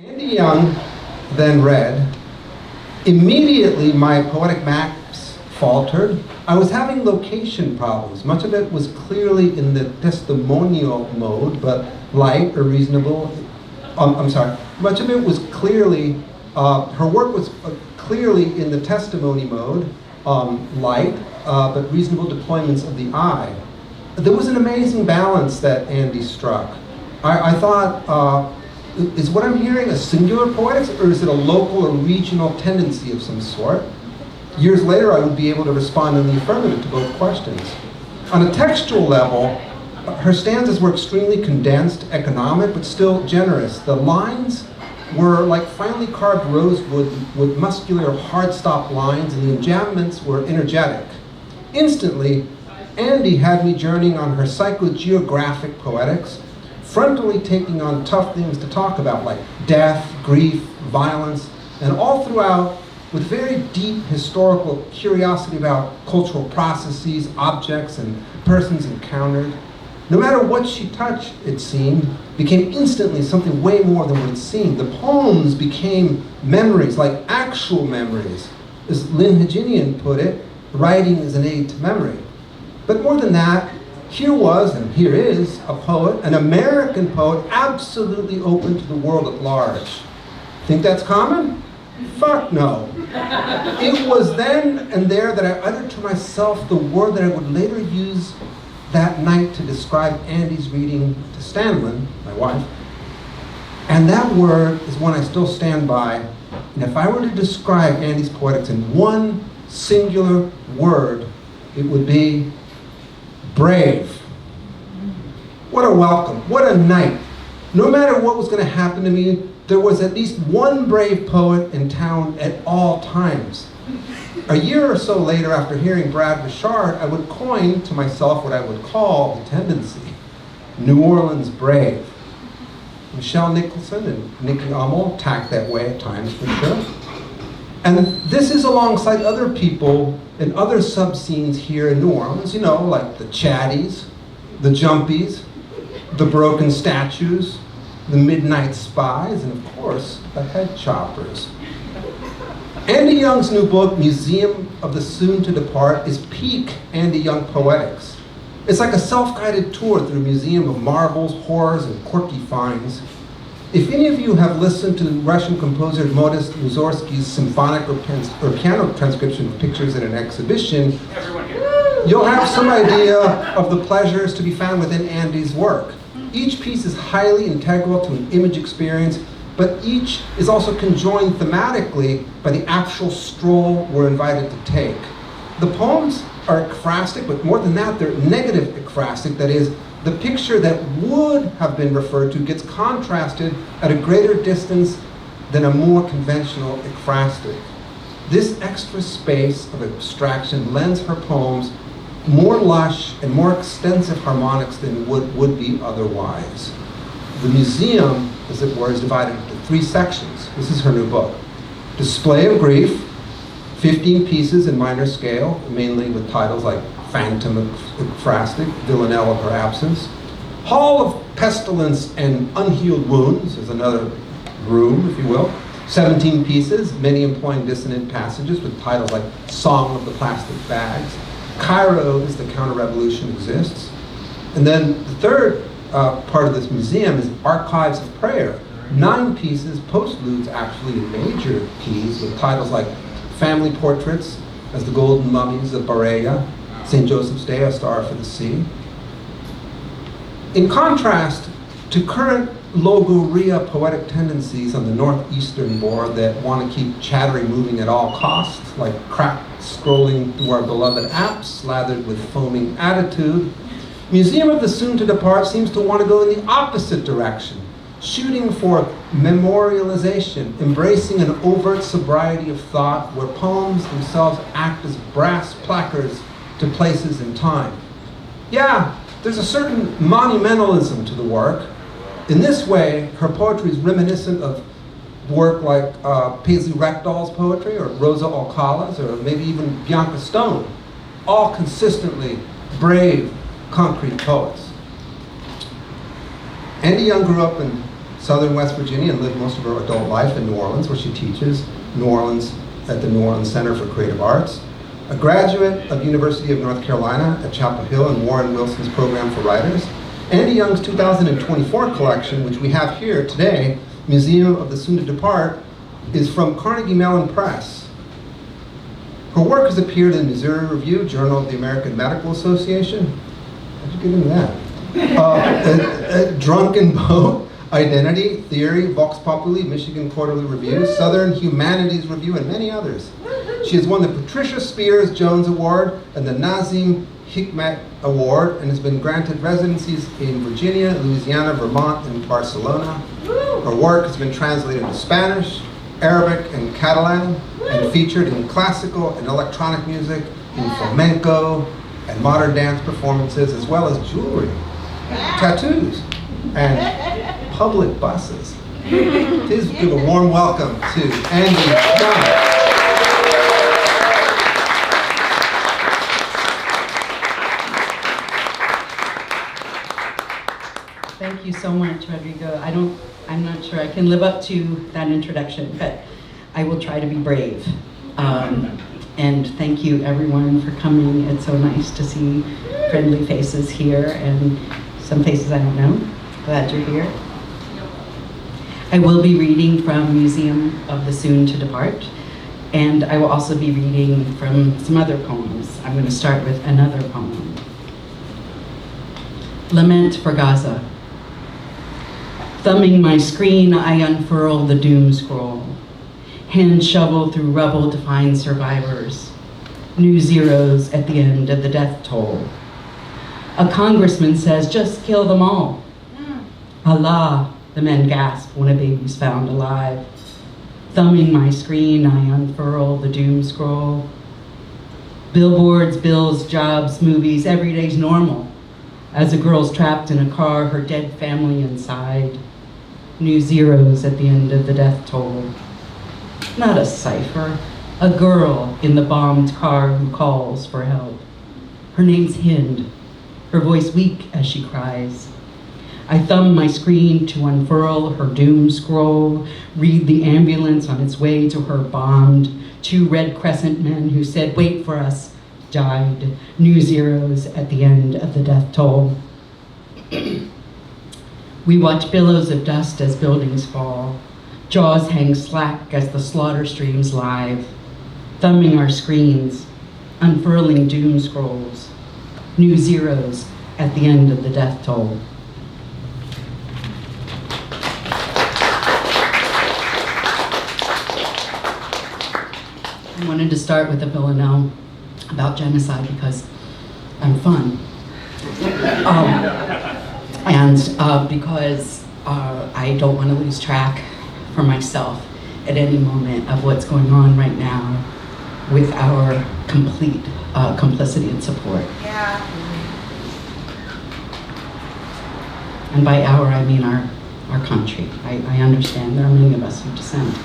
Andy Young then read, "Immediately my poetic maps faltered. I was having location problems. Much of it was clearly in the testimonial mode, but light or reasonable. Much of it was clearly, her work was clearly in the testimony mode, light, but reasonable deployments of the eye." There was an amazing balance that Andy struck. I thought, is what I'm hearing a singular poetics, or is it a local or regional tendency of some sort? Years later, I would be able to respond in the affirmative to both questions. On a textual level, her stanzas were extremely condensed, economic, but still generous. The lines were like finely carved rosewood with muscular, hard-stop lines, and the enjambments were energetic. Instantly, Andy had me journeying on her psychogeographic poetics, frontally taking on tough things to talk about, like death, grief, violence, and all throughout with very deep historical curiosity about cultural processes, objects, and persons encountered. No matter what she touched, it seemed, became instantly something way more than what it seemed. The poems became memories, like actual memories. As Lynn Haginian put it, writing is an aid to memory. But more than that, here was, and here is, a poet, an American poet, absolutely open to the world at large. Think that's common? Fuck no. It was then and there that I uttered to myself the word that I would later use that night to describe Andy's reading to Stanlin, my wife. And that word is one I still stand by. And if I were to describe Andy's poetics in one singular word, it would be brave. What a welcome, what a night. No matter what was going to happen to me, there was at least one brave poet in town at all times. A year or so later, after hearing Brad Richard, I would coin to myself what I would call the tendency: New Orleans brave. Michelle Nicholson and Nikki Hummel tacked that way at times, for sure. And this is alongside other people in other sub-scenes here in New Orleans, you know, like the Chatties, the Jumpies, the Broken Statues, the Midnight Spies, and of course, the Head Choppers. Andy Young's new book, Museum of the Soon to Depart, is peak Andy Young poetics. It's like a self-guided tour through a museum of marvels, horrors, and quirky finds. If any of you have listened to Russian composer Modest Mussorgsky's symphonic or piano transcription of pictures at an exhibition, you'll have some idea of the pleasures to be found within Andy's work. Each piece is highly integral to an image experience, but each is also conjoined thematically by the actual stroll we're invited to take. The poems are ekphrastic, but more than that, they're negative ekphrastic. That is, the picture that would have been referred to gets contrasted at a greater distance than a more conventional ekphrastic. This extra space of abstraction lends her poems more lush and more extensive harmonics than would be otherwise. The museum, as it were, is divided into 3 sections. This is her new book. Display of Grief, 15 pieces in minor scale, mainly with titles like Phantom Ekphrastic, Villanelle of Her Absence. Hall of Pestilence and Unhealed Wounds is another room, if you will. 17 pieces, many employing dissonant passages with titles like Song of the Plastic Bags. Cairo is the Counter-Revolution Exists. And then the third part of this museum is Archives of Prayer. 9 pieces, postludes actually in major keys, with titles like Family Portraits as the Golden Mummies of Bareya, St. Joseph's Day, A Star for the Sea. In contrast to current logoria poetic tendencies on the northeastern board that want to keep Chattery moving at all costs, like crack scrolling through our beloved apps slathered with foaming attitude, Museum of the Soon to Depart seems to want to go in the opposite direction, shooting for memorialization, embracing an overt sobriety of thought where poems themselves act as brass placards to places in time. Yeah, there's a certain monumentalism to the work. In this way, her poetry is reminiscent of work like Paisley Rekdal's poetry, or Rosa Alcala's, or maybe even Bianca Stone, all consistently brave, concrete poets. Andy Young grew up in Southern West Virginia and lived most of her adult life in New Orleans, where she teaches New Orleans at the New Orleans Center for Creative Arts. A graduate of University of North Carolina at Chapel Hill and Warren Wilson's Program for Writers. Andy Young's 2024 collection, which we have here today, Museum of the Soon to Depart, is from Carnegie Mellon Press. Her work has appeared in Missouri Review, Journal of the American Medical Association. How'd you get into that? Drunken Boat, Identity, Theory, Vox Populi, Michigan Quarterly Review, Southern Humanities Review, and many others. She has won the Patricia Spears Jones Award and the Nazim Hikmet Award, and has been granted residencies in Virginia, Louisiana, Vermont, and Barcelona. Her work has been translated into Spanish, Arabic, and Catalan, and featured in classical and electronic music, in flamenco, and modern dance performances, as well as jewelry, tattoos, and public buses. Please give a warm welcome to Andy Young. Thank you so much, Rodrigo. I'm not sure I can live up to that introduction, but I will try to be brave. And thank you everyone for coming. It's so nice to see friendly faces here and some faces I don't know. Glad you're here. I will be reading from Museum of the Soon to Depart, and I will also be reading from some other poems. I'm going to start with another poem. Lament for Gaza. Thumbing my screen, I unfurl the doom scroll. Hand shovel through rubble to find survivors. New zeros at the end of the death toll. A congressman says, just kill them all. Allah, the men gasp when a baby's found alive. Thumbing my screen, I unfurl the doom scroll. Billboards, bills, jobs, movies, every day's normal. As a girl's trapped in a car, her dead family inside. New zeros at the end of the death toll. Not a cipher, a girl in the bombed car who calls for help. Her name's Hind, her voice weak as she cries. I thumb my screen to unfurl her doom scroll, read the ambulance on its way to her bombed. 2 Red Crescent men who said, wait for us, died. New zeros at the end of the death toll. We watch billows of dust as buildings fall. Jaws hang slack as the slaughter streams live. Thumbing our screens, unfurling doom scrolls. New zeros at the end of the death toll. I wanted to start with a villanelle about genocide because I'm fun. And because I don't want to lose track for myself at any moment of what's going on right now with our complete complicity and support. Yeah. And by our, I mean our country. I understand there are many of us who dissent.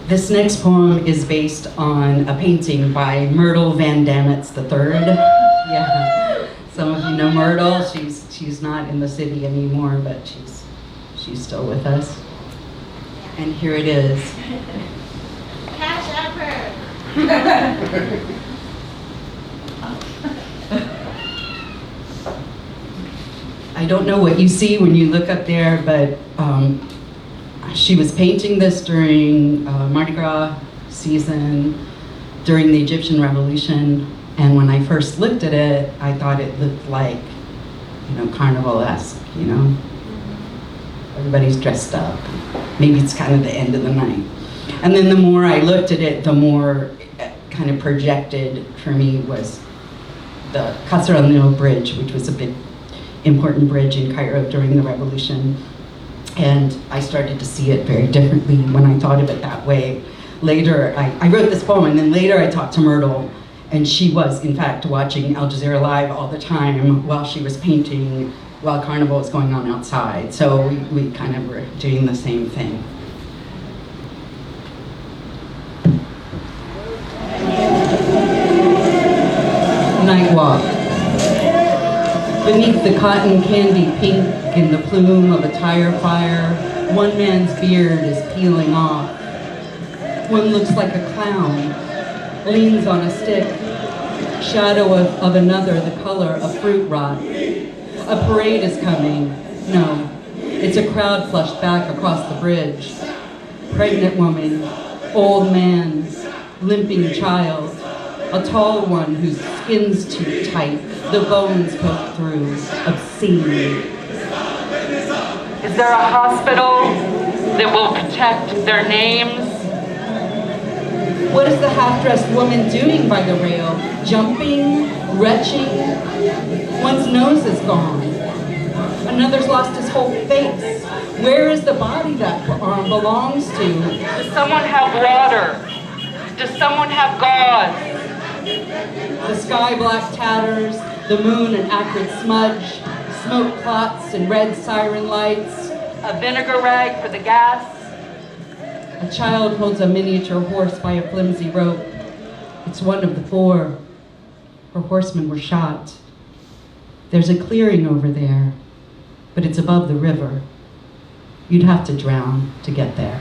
This next poem is based on a painting by Myrtle Van Dametz III. Yeah, some of you know Myrtle. She's not in the city anymore, but she's still with us. And here it is. Cash Upper. I don't know what you see when you look up there, but she was painting this during Mardi Gras season, during the Egyptian Revolution, and when I first looked at it, I thought it looked like, carnival-esque, Everybody's dressed up. Maybe it's kind of the end of the night. And then the more I looked at it, the more kind of projected for me was the Qasr al-Nil Bridge, which was a big, important bridge in Cairo during the revolution. And I started to see it very differently when I thought of it that way. Later, I wrote this poem, and then later I talked to Myrtle, and she was, in fact, watching Al Jazeera Live all the time while she was painting, while Carnival was going on outside. So we kind of were doing the same thing. Night Walk. Beneath the cotton candy pink in the plume of a tire fire, one man's beard is peeling off. One looks like a clown, leans on a stick, shadow of another the color of fruit rot. A parade is coming. No, it's a crowd flushed back across the bridge. Pregnant woman, old man, limping child, a tall one whose skin's too tight, the bones poke through, obscene. Is there a hospital that will protect their names? What is the half-dressed woman doing by the rail? Jumping? Retching? One's nose is gone. Another's lost his whole face. Where is the body that arm belongs to? Does someone have water? Does someone have gauze? The sky black tatters, the moon an acrid smudge, smoke clots and red siren lights. A vinegar rag for the gas? A child holds a miniature horse by a flimsy rope. It's one of the four. Her horsemen were shot. There's a clearing over there, but it's above the river. You'd have to drown to get there.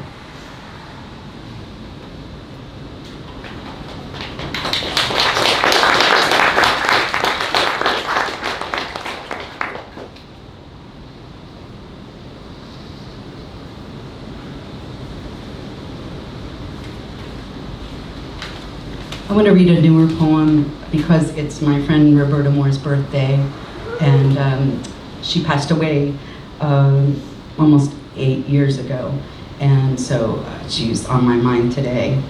I want to read a newer poem because it's my friend Roberta Moore's birthday, and she passed away almost 8 years ago, and so she's on my mind today.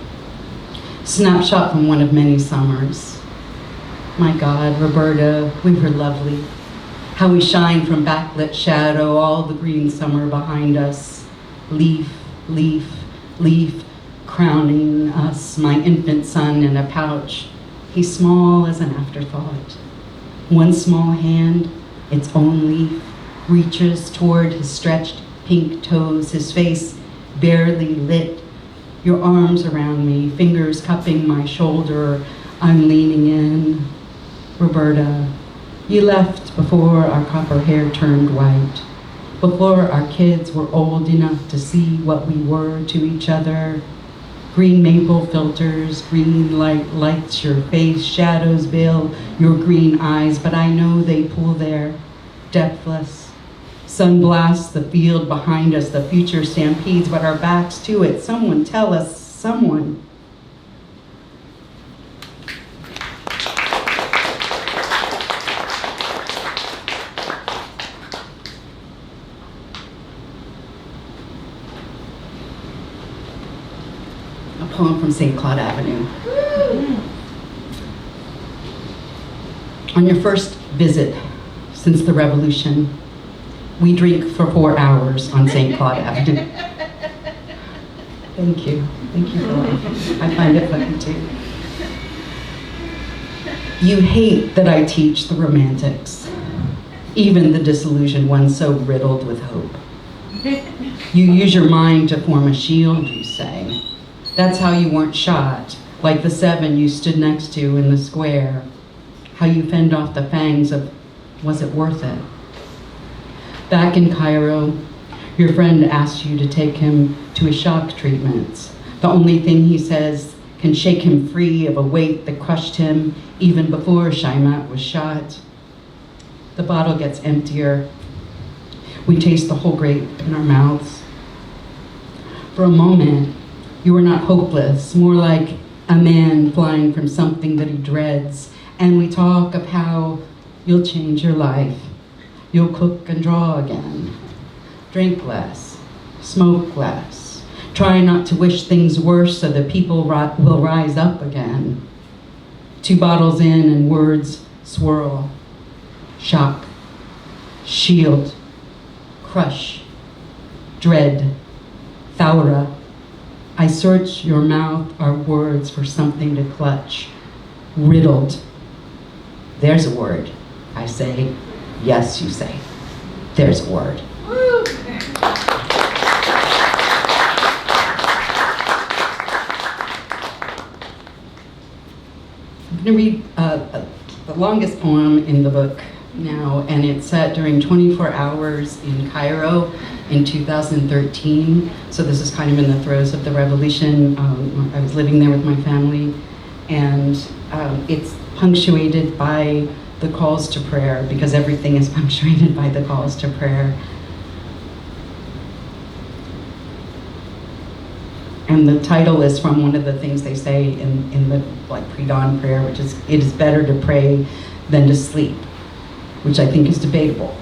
Snapshot from one of many summers. My God, Roberta, we were lovely. How we shine from backlit shadow, all the green summer behind us. Leaf, leaf, leaf, crowning us, my infant son in a pouch. He's small as an afterthought. One small hand, its own leaf, reaches toward his stretched pink toes, his face barely lit. Your arms around me, fingers cupping my shoulder, I'm leaning in. Roberta, you left before our copper hair turned white, before our kids were old enough to see what we were to each other. Green maple filters, green light lights your face, shadows veil your green eyes, but I know they pull there, depthless. Sun blasts the field behind us, the future stampedes, but our backs to it. Someone tell us, someone. A poem from St. Claude Avenue. On your first visit since the revolution, we drink for 4 hours on St. Claude Avenue. Thank you. Thank you for laughing. I find it funny too. You hate that I teach the romantics, even the disillusioned ones so riddled with hope. You use your mind to form a shield, you say. That's how you weren't shot, like the 7 you stood next to in the square. How you fend off the fangs of, was it worth it? Back in Cairo, your friend asked you to take him to his shock treatments. The only thing he says can shake him free of a weight that crushed him even before Shaimat was shot. The bottle gets emptier. We taste the whole grape in our mouths. For a moment, you were not hopeless, more like a man flying from something that he dreads. And we talk of how you'll change your life. You'll cook and draw again. Drink less, smoke less. Try not to wish things worse so that people will rise up again. 2 bottles in and words swirl. Shock, shield, crush, dread, Thaura. I search your mouth, our words, for something to clutch. Riddled. There's a word, I say. Yes, you say. There's a word. I'm going to read the longest poem in the book, now, and it's set during 24 hours in Cairo in 2013. So this is kind of in the throes of the revolution. I was living there with my family, and it's punctuated by the calls to prayer, because everything is punctuated by the calls to prayer. And the title is from one of the things they say in the pre-dawn prayer, which is, "It is better to pray than to sleep," which I think is debatable.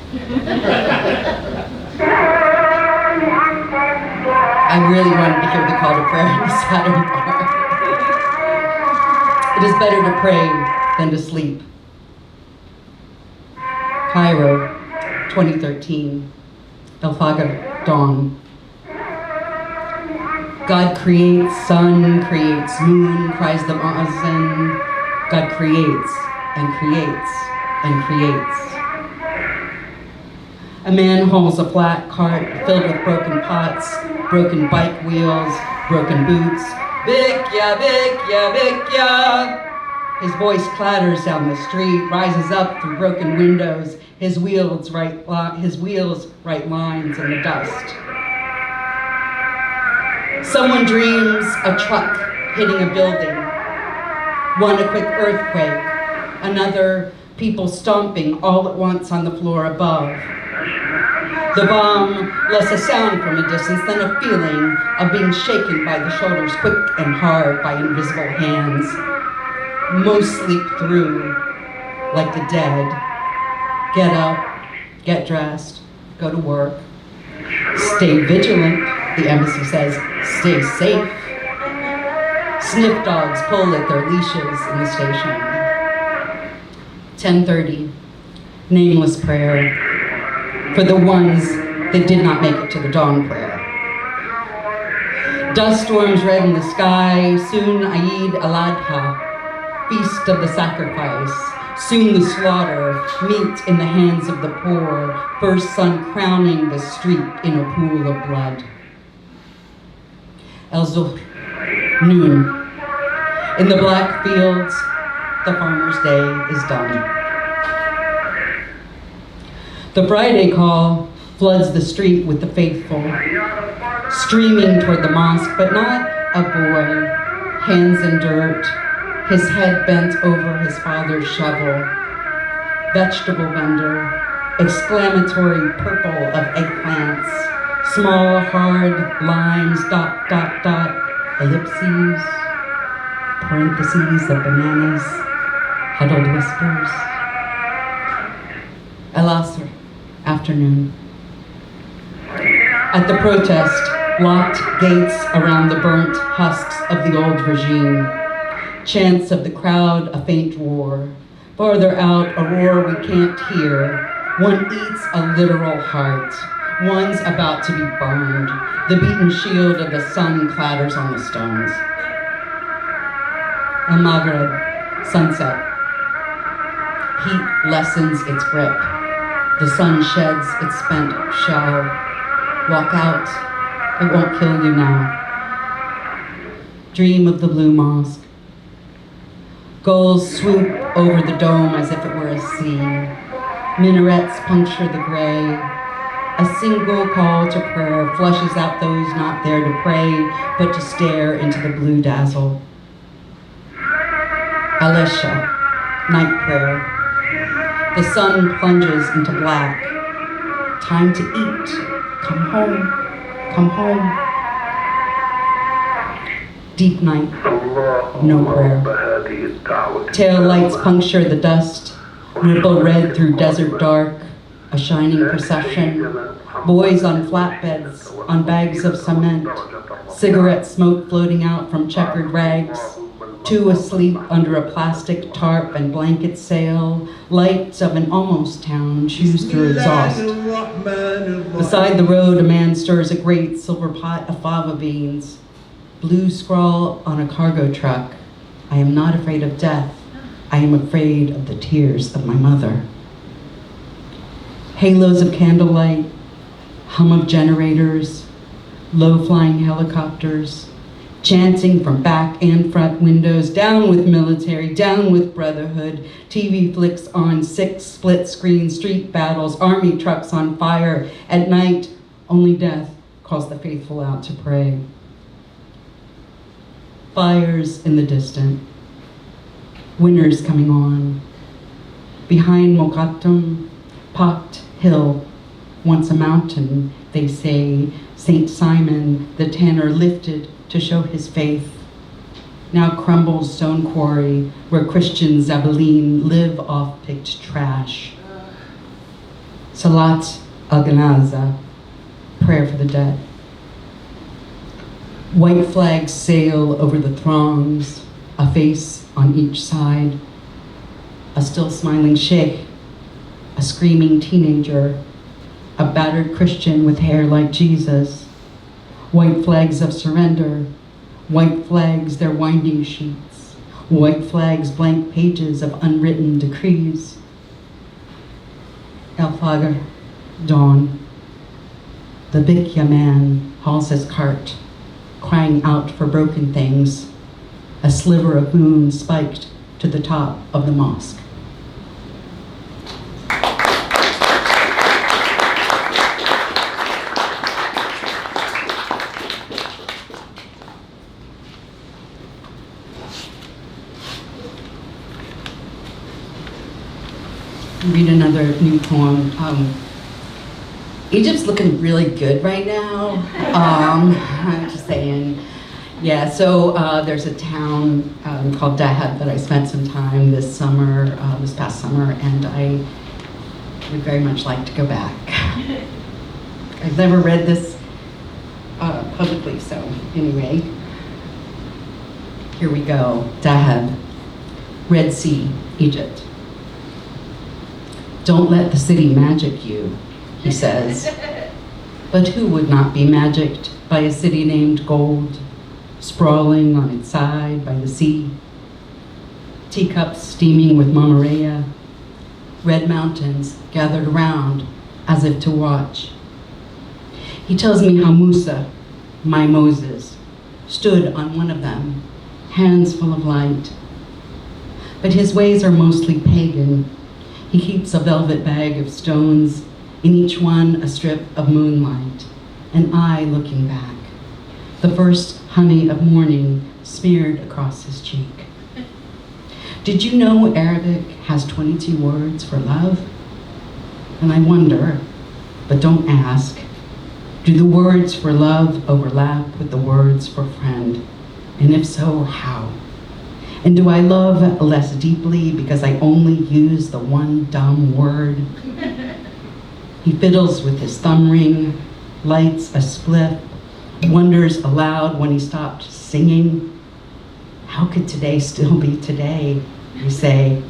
I really wanted to hear the call to prayer in the Saturn part. It is better to pray than to sleep. Cairo, 2013, El Fajr, dawn. God creates, sun creates, moon, cries the muezzin. God creates and creates and creates. A man hauls a flat cart filled with broken pots, broken bike wheels, broken boots. Vikya, Vikya, Vikya. His voice clatters down the street, rises up through broken windows. His wheels write lines in the dust. Someone dreams a truck hitting a building. One, a quick earthquake. Another, people stomping all at once on the floor above. The bomb, less a sound from a distance than a feeling of being shaken by the shoulders, quick and hard by invisible hands. Most sleep through, like the dead. Get up, get dressed, go to work. Stay vigilant, the embassy says. Stay safe. Sniff dogs pull at their leashes in the station. 10:30, nameless prayer for the ones that did not make it to the dawn prayer. Dust storms red in the sky, soon Eid al-Adha, feast of the sacrifice, soon the slaughter, meat in the hands of the poor, first sun crowning the street in a pool of blood. El-Zuhr, noon. In the black fields, the farmer's day is done. The Friday call floods the street with the faithful, streaming toward the mosque, but not a boy, hands in dirt, his head bent over his father's shovel. Vegetable vendor, exclamatory purple of eggplants, small hard lines, dot, dot, dot, ellipses, parentheses of bananas, huddled whispers. El-Asr, afternoon. At the protest, locked gates around the burnt husks of the old regime. Chants of the crowd, a faint roar. Farther out, a roar we can't hear. One eats a literal heart. One's about to be burned. The beaten shield of the sun clatters on the stones. El-Maghrib, sunset. Heat lessens its grip. The sun sheds its spent shell. Walk out, it won't kill you now. Dream of the blue mosque. Gulls swoop over the dome as if it were a sea. Minarets puncture the gray. A single call to prayer flushes out those not there to pray, but to stare into the blue dazzle. Al-Isha, night prayer. The sun plunges into black. Time to eat. Come home. Come home. Deep night. No prayer. Tail lights puncture the dust. Ripple red through desert dark. A shining procession. Boys on flatbeds, on bags of cement. Cigarette smoke floating out from checkered rags. Two asleep under a plastic tarp and blanket sail. Lights of an almost town choose through exhaust. Beside the road, a man stirs a great silver pot of fava beans. Blue scrawl on a cargo truck. I am not afraid of death. I am afraid of the tears of my mother. Halos of candlelight, hum of generators, low-flying helicopters, chanting from back and front windows, down with military, down with brotherhood, TV flicks on 6 split-screen street battles, army trucks on fire. At night, only death calls the faithful out to pray. Fires in the distant, winters coming on. Behind Mokatum, Pocked Hill, once a mountain, they say, St. Simon, the tanner lifted to show his faith. Now crumbles stone quarry where Christian Zabaleen live off picked trash. Salat al-Ganaza, prayer for the dead. White flags sail over the throngs, a face on each side. A still smiling sheikh, a screaming teenager, a battered Christian with hair like Jesus. White flags of surrender, white flags their winding sheets, white flags blank pages of unwritten decrees. El Fajr, dawn. The Bikya man hauls his cart, crying out for broken things, a sliver of moon spiked to the top of the mosque. Read another new poem. Egypt's looking really good right now. I'm just saying. Yeah, so there's a town called Dahab that I spent some time this past summer, and I would very much like to go back. I've never read this publicly, so anyway. Here we go. Dahab, Red Sea, Egypt. Don't let the city magic you, he says. But who would not be magicked by a city named Gold, sprawling on its side by the sea? Teacups steaming with marmorea, red mountains gathered around as if to watch. He tells me how Musa, my Moses, stood on one of them, hands full of light. But his ways are mostly pagan. He keeps a velvet bag of stones, in each one a strip of moonlight, an eye looking back, the first honey of morning smeared across his cheek. Did you know Arabic has 22 words for love? And I wonder, but don't ask, do the words for love overlap with the words for friend? And if so, how? And do I love less deeply because I only use the one dumb word? He fiddles with his thumb ring, lights a spliff, wonders aloud when he stopped singing. How could today still be today, we say,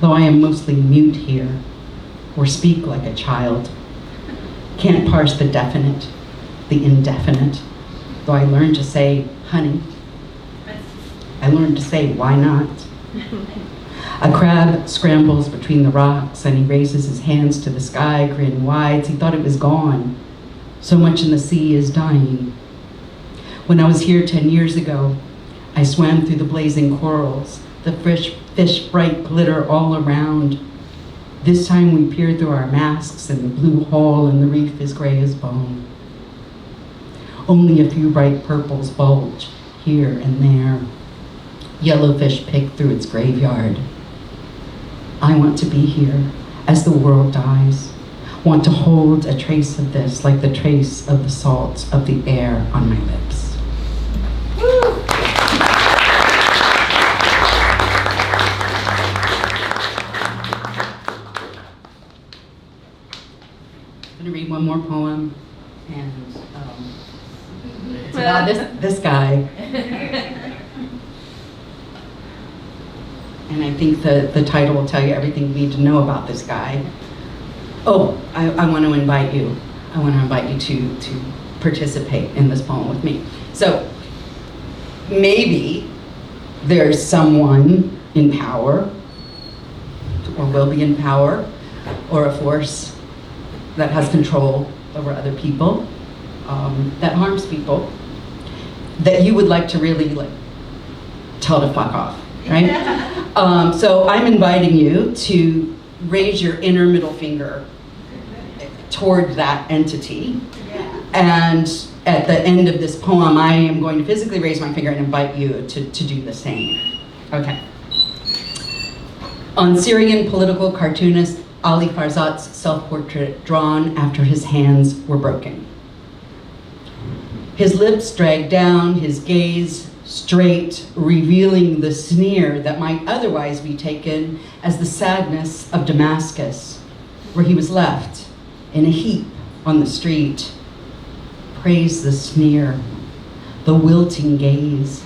though I am mostly mute here, or speak like a child. Can't parse the definite, the indefinite, though I learned to say, honey. I learned to say, why not? A crab scrambles between the rocks and he raises his hands to the sky, grin wide. He thought it was gone. So much in the sea is dying. When I was here 10 years ago, I swam through the blazing corals, the fish bright glitter all around. This time we peer through our masks and the blue hole in the reef is gray as bone. Only a few bright purples bulge here and there. Yellowfish pick through its graveyard. I want to be here as the world dies. Want to hold a trace of this like the trace of the salt of the air on my lips. I'm gonna read one more poem, and it's about this guy. And I think the title will tell you everything you need to know about this guy. Oh, I want to invite you. I want to invite you to participate in this poem with me. So maybe there's someone in power, or will be in power, or a force that has control over other people, that harms people. that you would like to really like tell to fuck off, right? So I'm inviting you to raise your inner middle finger toward that entity. And at the end of this poem, I am going to physically raise my finger and invite you to do the same. Okay. On Syrian political cartoonist Ali Farzad's self-portrait drawn after his hands were broken. His lips dragged down, his gaze straight, revealing the sneer that might otherwise be taken as the sadness of Damascus, where he was left in a heap on the street. Praise the sneer, the wilting gaze.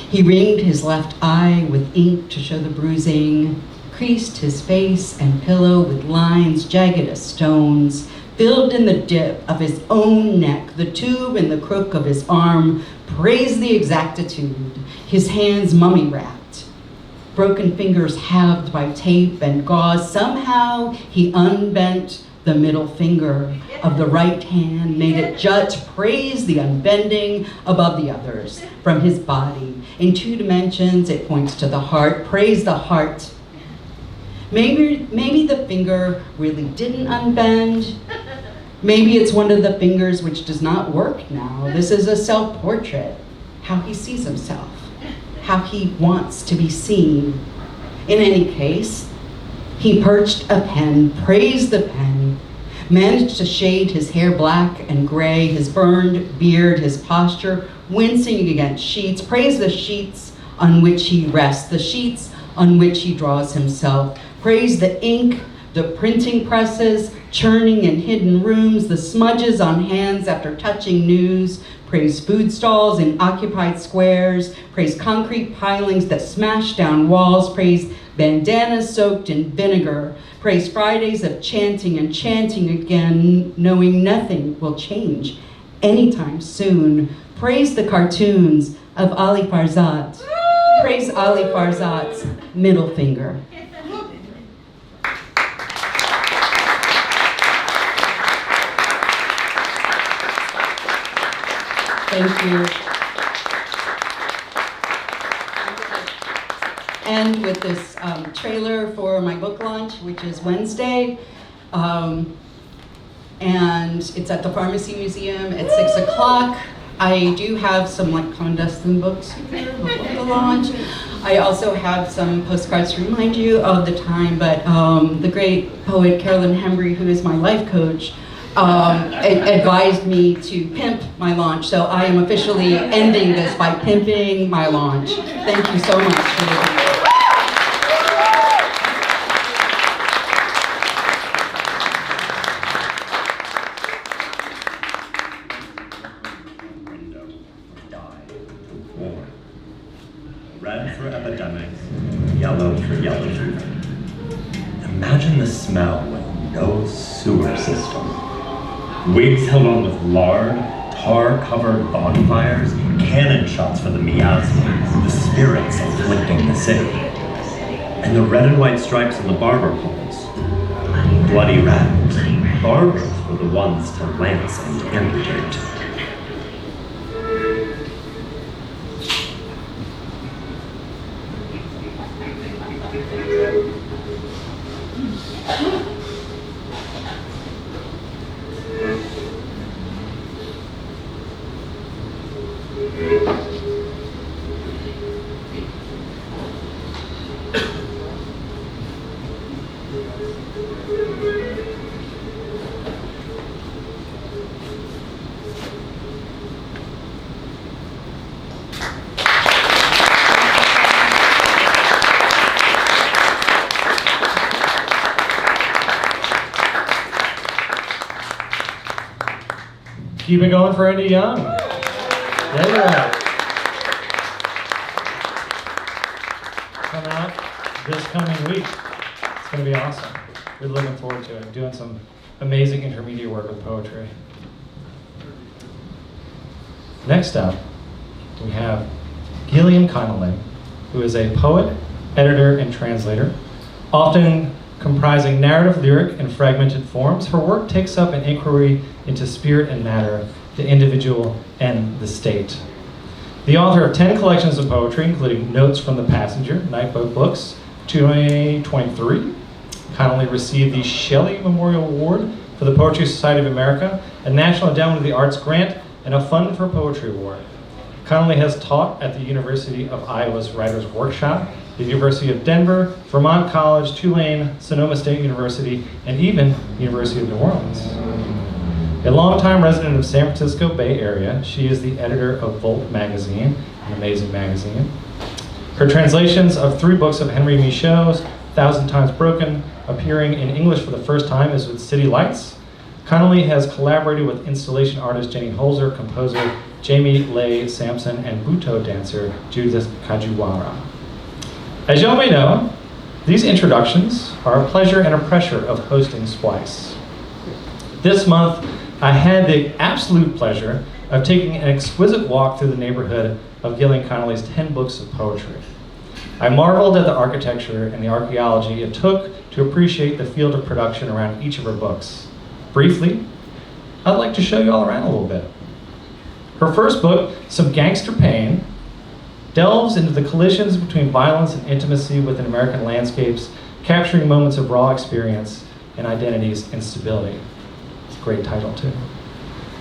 He ringed his left eye with ink to show the bruising, creased his face and pillow with lines jagged as stones, filled in the dip of his own neck, the tube and the crook of his arm, praised the exactitude, his hands mummy-wrapped, broken fingers halved by tape and gauze. Somehow he unbent the middle finger of the right hand, made it jut, praise the unbending above the others. From his body, in 2 dimensions, it points to the heart, praise the heart. Maybe the finger really didn't unbend. Maybe it's one of the fingers which does not work now. This is a self-portrait, how he sees himself, how he wants to be seen. In any case, he perched a pen, praised the pen, managed to shade his hair black and gray, his burned beard, his posture, wincing against sheets, praised the sheets on which he rests, the sheets on which he draws himself, praised the ink, the printing presses, churning in hidden rooms, the smudges on hands after touching news, praised food stalls in occupied squares, praised concrete pilings that smash down walls, praised bandanas soaked in vinegar, praised Fridays of chanting and chanting again, knowing nothing will change anytime soon. Praise the cartoons of Ali Farzad. Praise Ali Farzad's middle finger. Thank you. And with this trailer for my book launch, which is Wednesday, and it's at the Pharmacy Museum at 6 o'clock. I do have some like clandestine books here before the launch. I also have some postcards to remind you of the time, but the great poet Carolyn Hembry, who is my life coach, advised me to pimp my launch. So I am officially ending this by pimping my launch. Thank you so much. Red for epidemics, yellow for yellow fever. Imagine the smell with no sewer system. Wigs held on with lard, tar-covered bonfires, cannon shots for the miasmas, the spirits afflicting the city. And the red and white stripes on the barber poles. Bloody red. Barbers were the ones to lance and amputate. Keep it going for Andy Young. Yeah. Come out this coming week. It's going to be awesome. We're looking forward to it. Doing some amazing intermediate work with poetry. Next up, we have Gillian Conoley, who is a poet, editor, and translator, often comprising narrative, lyric, and fragmented forms. Her work takes up an inquiry into spirit and matter, the individual and the state. The author of 10 collections of poetry, including Notes from the Passenger, Nightboat Books, 2023. Connolly received the Shelley Memorial Award for the Poetry Society of America, a National Endowment of the Arts grant, and a Fund for Poetry Award. Connolly has taught at the University of Iowa's Writers' Workshop, the University of Denver, Vermont College, Tulane, Sonoma State University, and even University of New Orleans. A longtime resident of San Francisco Bay Area, she is the editor of Volt magazine, an amazing magazine. Her translations of 3 books of Henri Michaux, 1,000 Times Broken, appearing in English for the first time is with City Lights. Connolly has collaborated with installation artist Jenny Holzer, composer Jamie Leigh Sampson, and Butoh dancer Judith Kajuwara. As y'all may know, these introductions are a pleasure and a pressure of hosting Splice. This month, I had the absolute pleasure of taking an exquisite walk through the neighborhood of Gillian Conoley's 10 books of poetry. I marveled at the architecture and the archaeology it took to appreciate the field of production around each of her books. Briefly, I'd like to show you all around a little bit. Her first book, Some Gangster Pain, delves into the collisions between violence and intimacy within American landscapes, capturing moments of raw experience and identity's instability. It's a great title, too.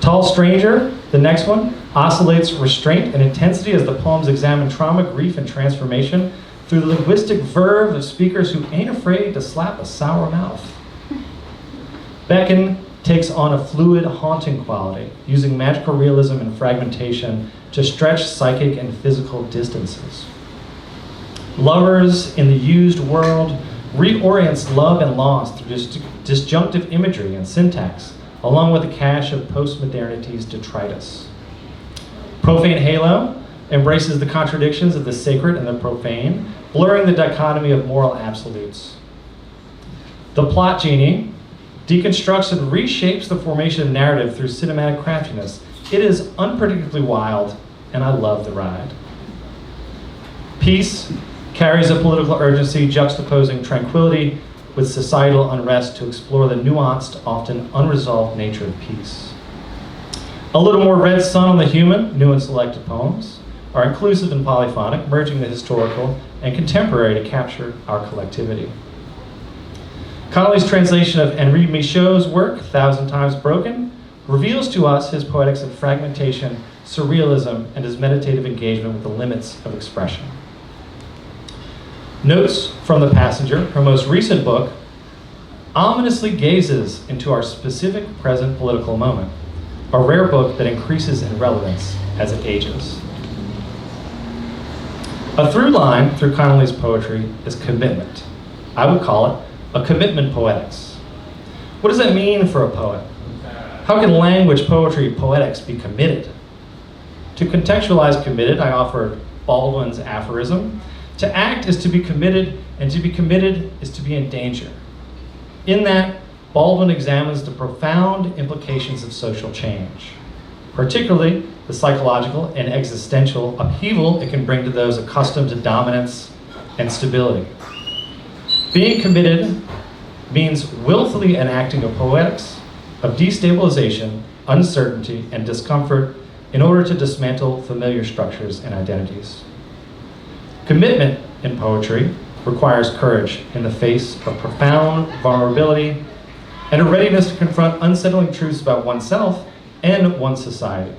Tall Stranger, the next one, oscillates restraint and intensity as the poems examine trauma, grief, and transformation through the linguistic verve of speakers who ain't afraid to slap a sour mouth. Beckon takes on a fluid, haunting quality, using magical realism and fragmentation to stretch psychic and physical distances. Lovers in the Used World reorients love and loss through disjunctive imagery and syntax, along with a cache of postmodernity's detritus. Profane Halo embraces the contradictions of the sacred and the profane, blurring the dichotomy of moral absolutes. The Plot Genie deconstructs and reshapes the formation of narrative through cinematic craftiness. It is unpredictably wild, and I love the ride. Peace carries a political urgency juxtaposing tranquility with societal unrest to explore the nuanced, often unresolved nature of peace. A Little More Red Sun on the Human, new and selected poems, are inclusive and polyphonic, merging the historical and contemporary to capture our collectivity. Connolly's translation of Henri Michaux' work, 1,000 Times Broken, reveals to us his poetics of fragmentation, surrealism, and his meditative engagement with the limits of expression. Notes from the Passenger, her most recent book, ominously gazes into our specific present political moment, a rare book that increases in relevance as it ages. A through line through Connolly's poetry is commitment. I would call it a commitment poetics. What does that mean for a poet? How can language, poetry, poetics be committed? To contextualize committed, I offered Baldwin's aphorism: to act is to be committed, and to be committed is to be in danger. In that, Baldwin examines the profound implications of social change, particularly the psychological and existential upheaval it can bring to those accustomed to dominance and stability. Being committed means willfully enacting a poetics of destabilization, uncertainty, and discomfort in order to dismantle familiar structures and identities. Commitment in poetry requires courage in the face of profound vulnerability and a readiness to confront unsettling truths about oneself and one's society.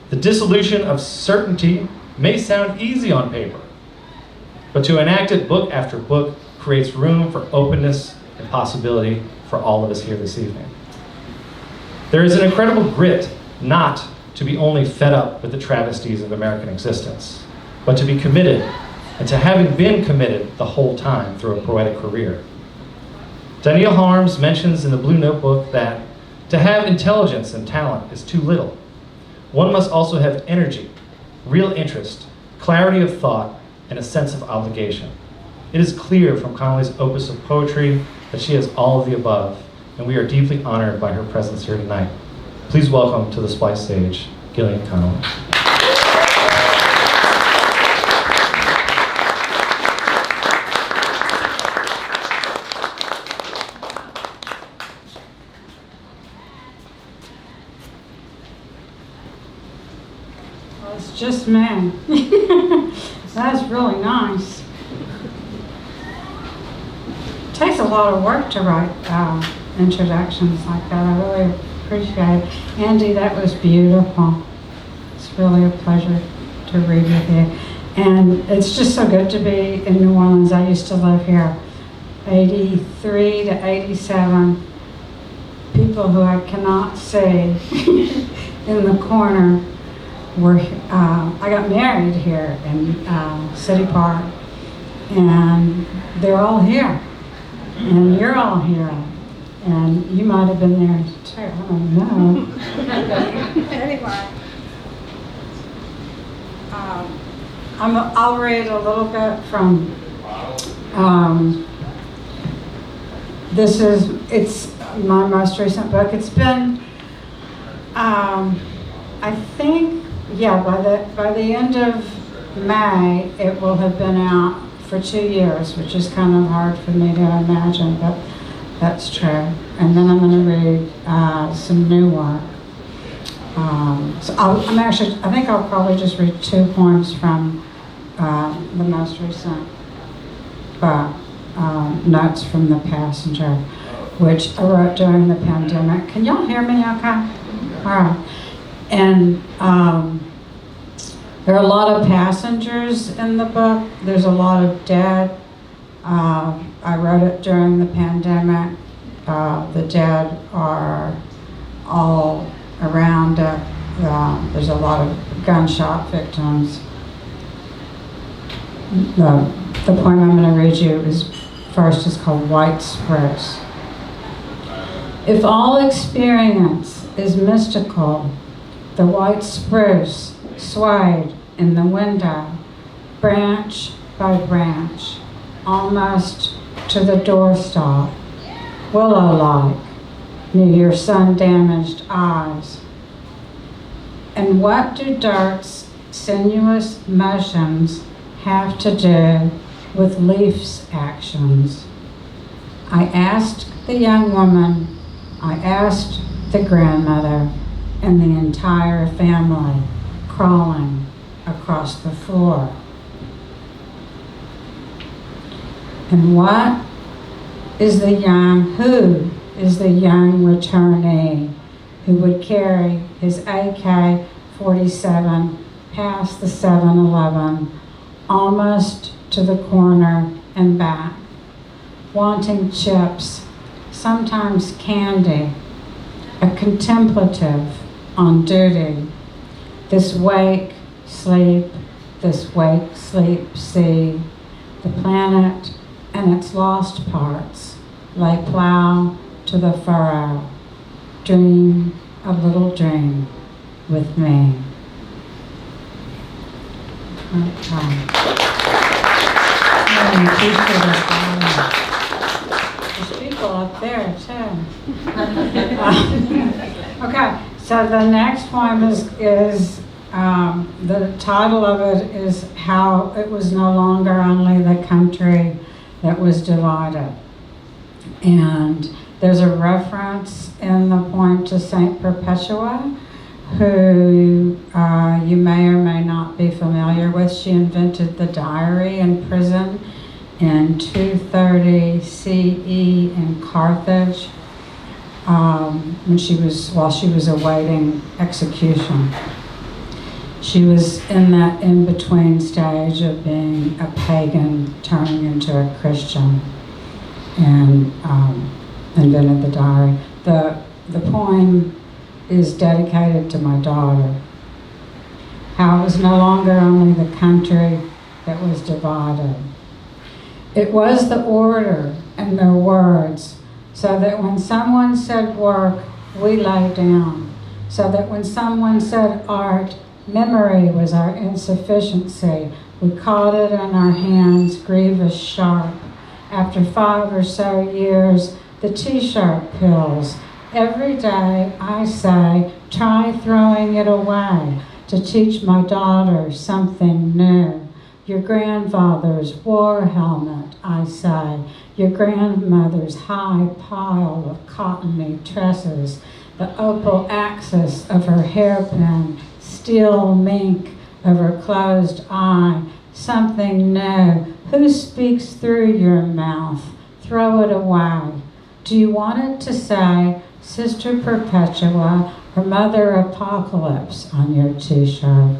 The dissolution of certainty may sound easy on paper, but to enact it book after book creates room for openness and possibility for all of us here this evening. There is an incredible grit not to be only fed up with the travesties of American existence, but to be committed, and to having been committed the whole time through a poetic career. Danielle Harms mentions in the Blue Notebook that to have intelligence and talent is too little. One must also have energy, real interest, clarity of thought, and a sense of obligation. It is clear from Connolly's opus of poetry that she has all of the above, and we are deeply honored by her presence here tonight. Please welcome to the Splice stage, Gillian Conoley. All it's just me. That's really nice. It takes a lot of work to write introductions like that. I really appreciate it. Andy, that was beautiful. It's really a pleasure to read with you. And it's just so good to be in New Orleans. I used to live here, 83 to 87. People who I cannot see in the corner were, I got married here in City Park, and they're all here, and you're all here, and you might have been there too, I don't know. Anyway, I'll read a little bit from, it's my most recent book. It's been, I think, yeah, by the end of May, it will have been out for 2 years, which is kind of hard for me to imagine, but that's true. And then I'm going to read some new work. So I think I'll probably just read 2 poems from the most recent book, Notes from the Passenger, which I wrote during the pandemic. Can y'all hear me okay? All right. And there are a lot of passengers in the book. There's a lot of dead. I wrote it during the pandemic. The dead are all around it. There's a lot of gunshot victims. The poem I'm going to read you is called White Spruce. If all experience is mystical, the white spruce swayed in the window, branch by branch, almost to the doorstop, willow-like, near your sun-damaged eyes. And what do dart's sinuous motions have to do with leaf's actions? I asked the young woman, I asked the grandmother, and the entire family crawling across the floor. And who is the young returnee who would carry his AK-47 past the 7-Eleven, almost to the corner and back, wanting chips, sometimes candy, a contemplative on duty, this wake, sleep, see, the planet and its lost parts lay plow to the furrow, dream a little dream with me. There's people up there too. Okay, so the next poem is the title of it is How It Was No Longer Only the Country That Was Divided. And there's a reference in the poem to Saint Perpetua, who you may or may not be familiar with. She invented the diary in prison in 230 CE in Carthage, while she was awaiting execution. She was in that in-between stage of being a pagan turning into a Christian, and invented the diary. The poem is dedicated to my daughter. How it was no longer only the country that was divided. It was the order and their words, so that when someone said work, we lay down. So that when someone said art, memory was our insufficiency. We caught it in our hands, grievous sharp. After 5 or so years, the t-shirt pills. Every day I say, try throwing it away to teach my daughter something new. Your grandfather's war helmet, I say. Your grandmother's high pile of cottony tresses. The opal axis of her hairpin, steel mink of her closed eye, something new. Who speaks through your mouth? Throw it away. Do you want it to say Sister Perpetua or Mother Apocalypse on your t-shirt?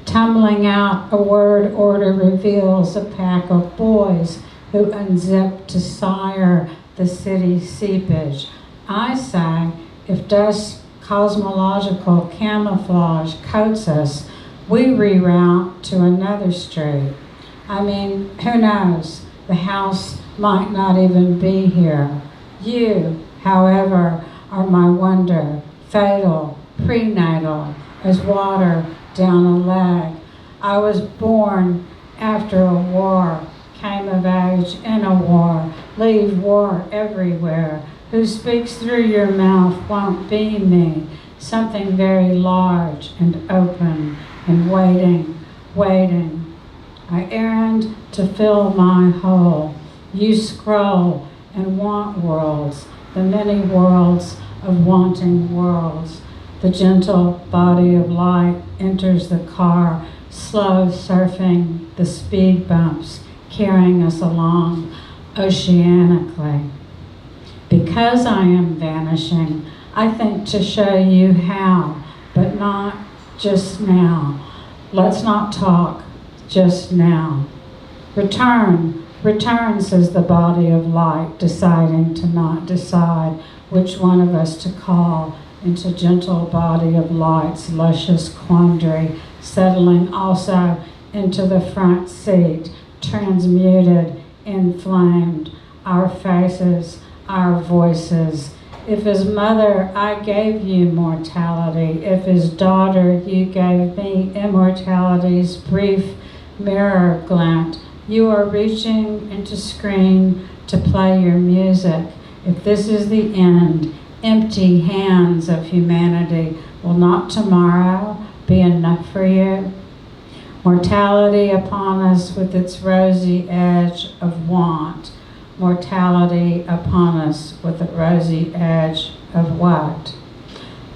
Tumbling out, a word order reveals a pack of boys who unzip to sire the city seepage. I say, if dust cosmological camouflage coats us, we reroute to another street. I mean, who knows? The house might not even be here. You, however, are my wonder, fatal, prenatal, as water down a leg. I was born after a war, came of age in a war, leave war everywhere. Who speaks through your mouth won't be me, something very large and open and waiting, waiting. I errand to fill my hole. You scroll and want worlds, the many worlds of wanting worlds. The gentle body of light enters the car, slow surfing the speed bumps, carrying us along oceanically. Because I am vanishing, I think to show you how, but not just now. Let's not talk just now. Return, return, says the body of light, deciding to not decide which one of us to call into gentle body of light's luscious quandary, settling also into the front seat, transmuted, inflamed, our faces, our voices. If as mother I gave you mortality, if as daughter you gave me immortality's brief mirror glint, you are reaching into screen to play your music. If this is the end, empty hands of humanity, will not tomorrow be enough for you? Mortality upon us with its rosy edge of want. Mortality upon us with a rosy edge of what?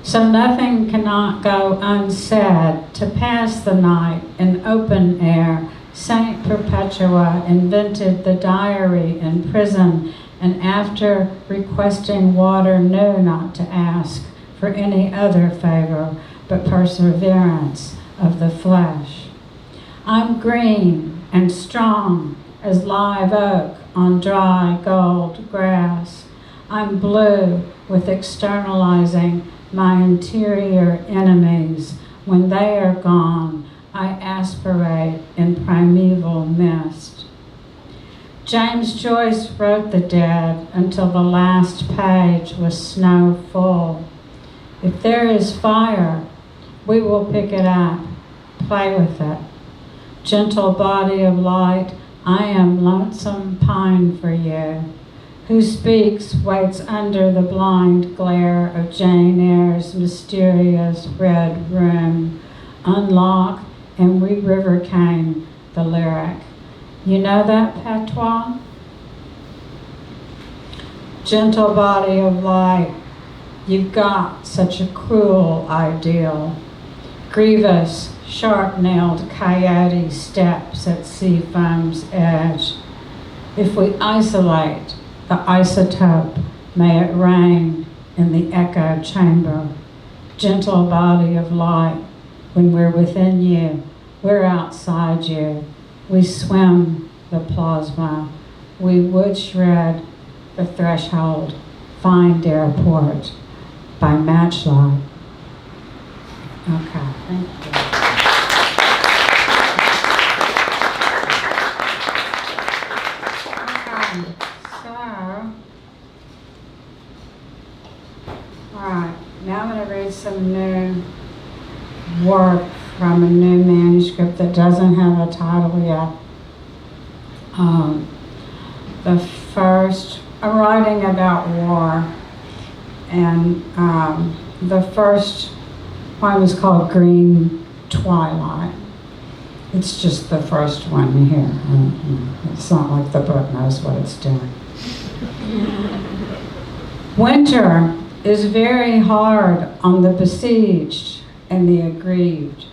So nothing cannot go unsaid. To pass the night in open air, Saint Perpetua invented the diary in prison, and after requesting water knew not to ask for any other favor but perseverance of the flesh. I'm green and strong as live oak on dry gold grass. I'm blue with externalizing my interior enemies. When they are gone, I aspirate in primeval mist. James Joyce wrote the dead until the last page was snow full. If there is fire, we will pick it up, play with it. Gentle body of light, I am lonesome pine for you. Who speaks waits under the blind glare of Jane Eyre's mysterious red room. Unlock and we river came the lyric. You know that patois? Gentle body of light, you've got such a cruel ideal. Grievous, sharp-nailed coyote steps at sea foam's edge. If we isolate the isotope, may it rain in the echo chamber. Gentle body of light, when we're within you, we're outside you. We swim the plasma. We would shred the threshold. Find airport by matchlight. Okay, thank you. Now I'm going to read some new work from a new manuscript that doesn't have a title yet. I'm writing about war, and the first one is called Green Twilight. It's just the first one here. It's not like the book knows what it's doing. Winter is very hard on the besieged and the aggrieved.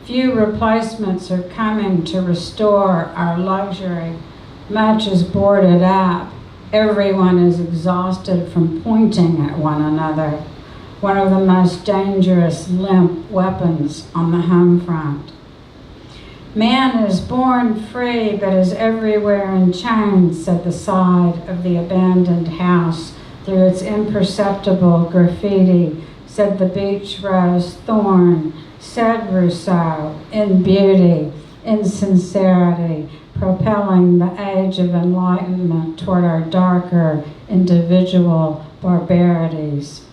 Few replacements are coming to restore our luxury. Much is boarded up. Everyone is exhausted from pointing at one another, one of the most dangerous limp weapons on the home front. Man is born free, but is everywhere in chains, said the side of the abandoned house through its imperceptible graffiti, said the beach rose thorn, said Rousseau, in beauty, in sincerity, propelling the age of enlightenment toward our darker individual barbarities.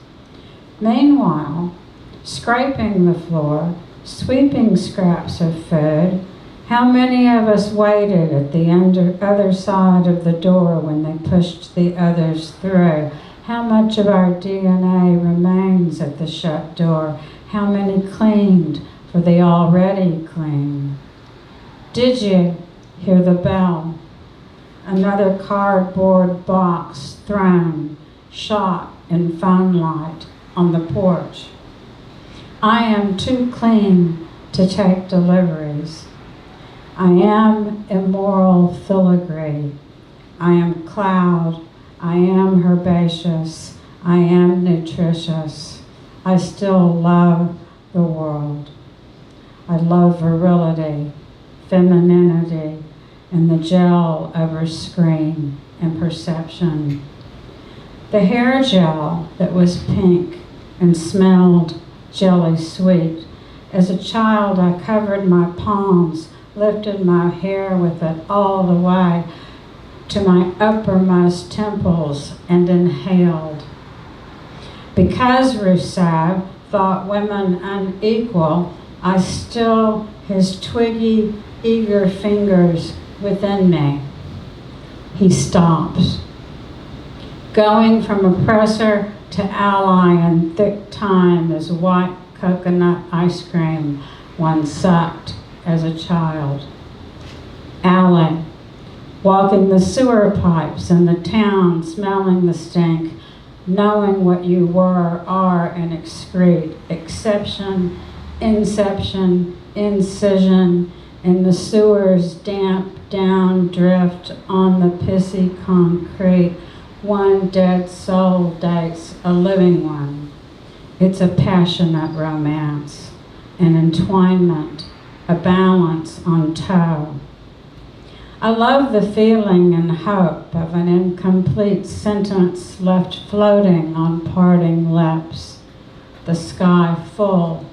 Meanwhile, scraping the floor, sweeping scraps of food, how many of us waited at the other side of the door when they pushed the others through? How much of our DNA remains at the shut door? How many cleaned for the already clean? Did you hear the bell? Another cardboard box thrown, shot in phone light on the porch. I am too clean to take deliveries. I am immoral filigree. I am cloud. I am herbaceous. I am nutritious. I still love the world. I love virility, femininity, and the gel over screen and perception. The hair gel that was pink and smelled jelly sweet. As a child, I covered my palms, lifted my hair with it all the way to my uppermost temples and inhaled. Because Rousseau thought women unequal, I still his twiggy, eager fingers within me. He stops. Going from oppressor to ally in thick time as white coconut ice cream one sucked as a child. Alley, walking the sewer pipes in the town, smelling the stink, knowing what you were, are, and excrete. Exception, inception, incision, in the sewer's damp down drift on the pissy concrete. One dead soul dates a living one. It's a passionate romance, an entwinement, a balance on toe. I love the feeling and hope of an incomplete sentence left floating on parting lips. The sky full,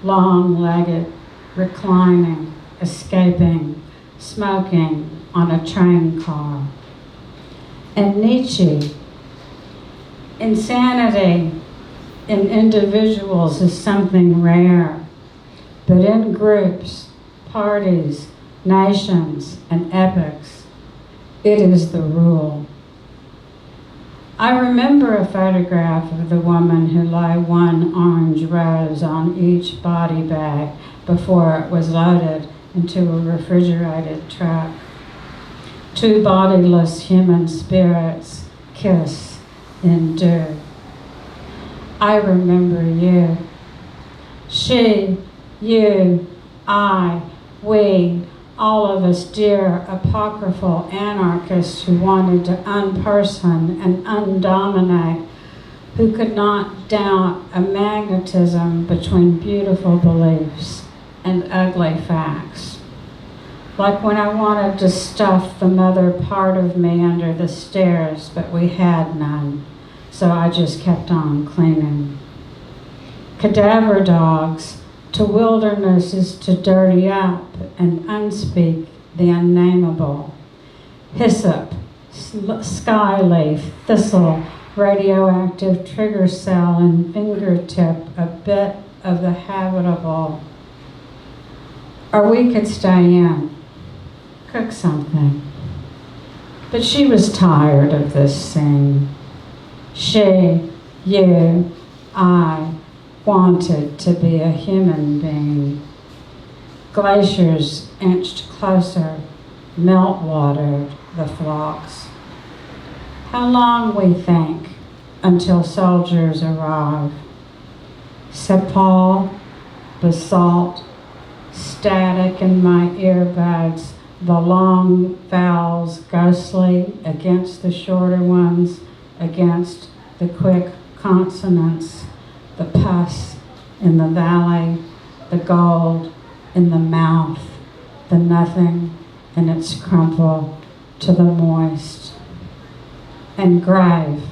long-legged, reclining, escaping, smoking on a train car. And Nietzsche, insanity in individuals is something rare, but in groups, parties, nations, and epics, it is the rule. I remember a photograph of the woman who lay one orange rose on each body bag before it was loaded into a refrigerated truck. Two bodiless human spirits kiss in dew. I remember you. She, you, I, we, all of us dear apocryphal anarchists who wanted to unperson and undominate, who could not doubt a magnetism between beautiful beliefs and ugly facts. Like when I wanted to stuff the mother part of me under the stairs, but we had none, so I just kept on cleaning. Cadaver dogs, to wilderness is to dirty up and unspeak the unnameable. Hyssop, skyleaf, thistle, radioactive trigger cell and fingertip, a bit of the habitable. Or we could stay in, cook something. But she was tired of this scene. She, you, I wanted to be a human being. Glaciers inched closer, melt-watered the flocks. How long, we think, until soldiers arrive? Sepal, basalt, static in my earbuds, the long vowels ghostly against the shorter ones, against the quick consonants, the pus in the valley, the gold in the mouth, the nothing in its crumple to the moist. And grave.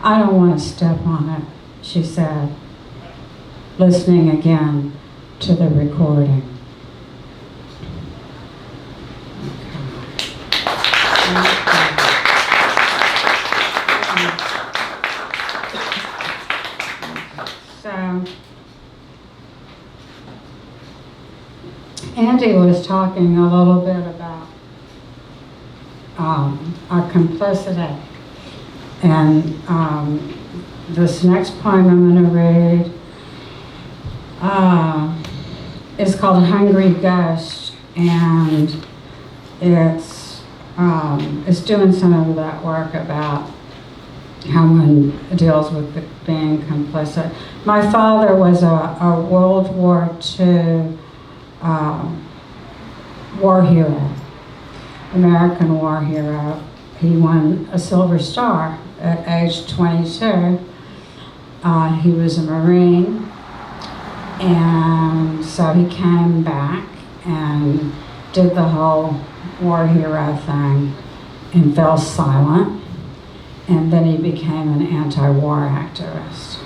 I don't want to step on it, she said, listening again to the recording. So, Andy was talking a little bit about our complicity. And this next poem I'm going to read is called Hungry Ghost, and it's doing some of that work about how one deals with being complicit. My father was a World War II war hero, American war hero. He won a Silver Star at age 22. He was a Marine, and so he came back and did the whole war hero thing and fell silent, and then he became an anti-war activist.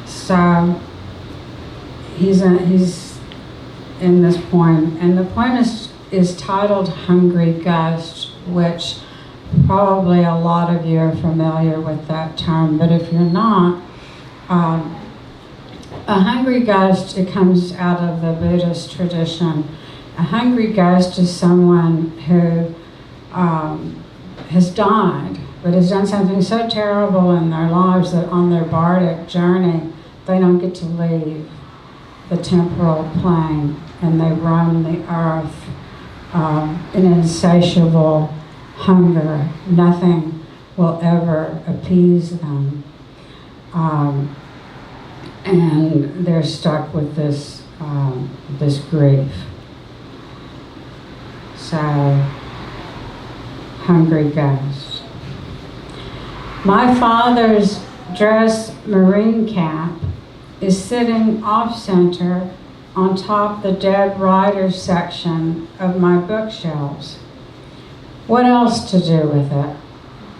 So he's in this poem, and the poem is titled Hungry Ghost, which probably a lot of you are familiar with that term, but if you're not, a hungry ghost, it comes out of the Buddhist tradition. A hungry ghost is someone who has died, but has done something so terrible in their lives that on their bardic journey, they don't get to leave the temporal plane, and they roam the earth in insatiable hunger. Nothing will ever appease them. And they're stuck with this grief. So, hungry ghost. My father's dress marine cap is sitting off-center on top the dead writers section of my bookshelves. What else to do with it?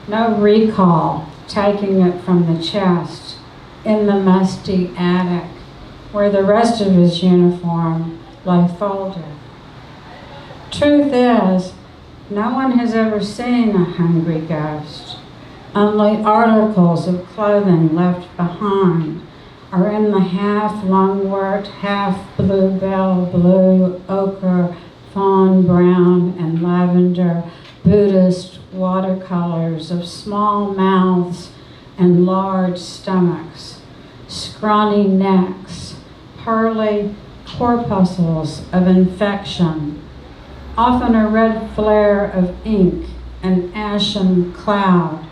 No recall taking it from the chest in the musty attic where the rest of his uniform lay folded. Truth is, no one has ever seen a hungry ghost. Only articles of clothing left behind are in the half lungwort, half bluebell blue, ochre, fawn brown, and lavender Buddhist watercolors of small mouths and large stomachs, scrawny necks, pearly corpuscles of infection, often a red flare of ink, an ashen cloud,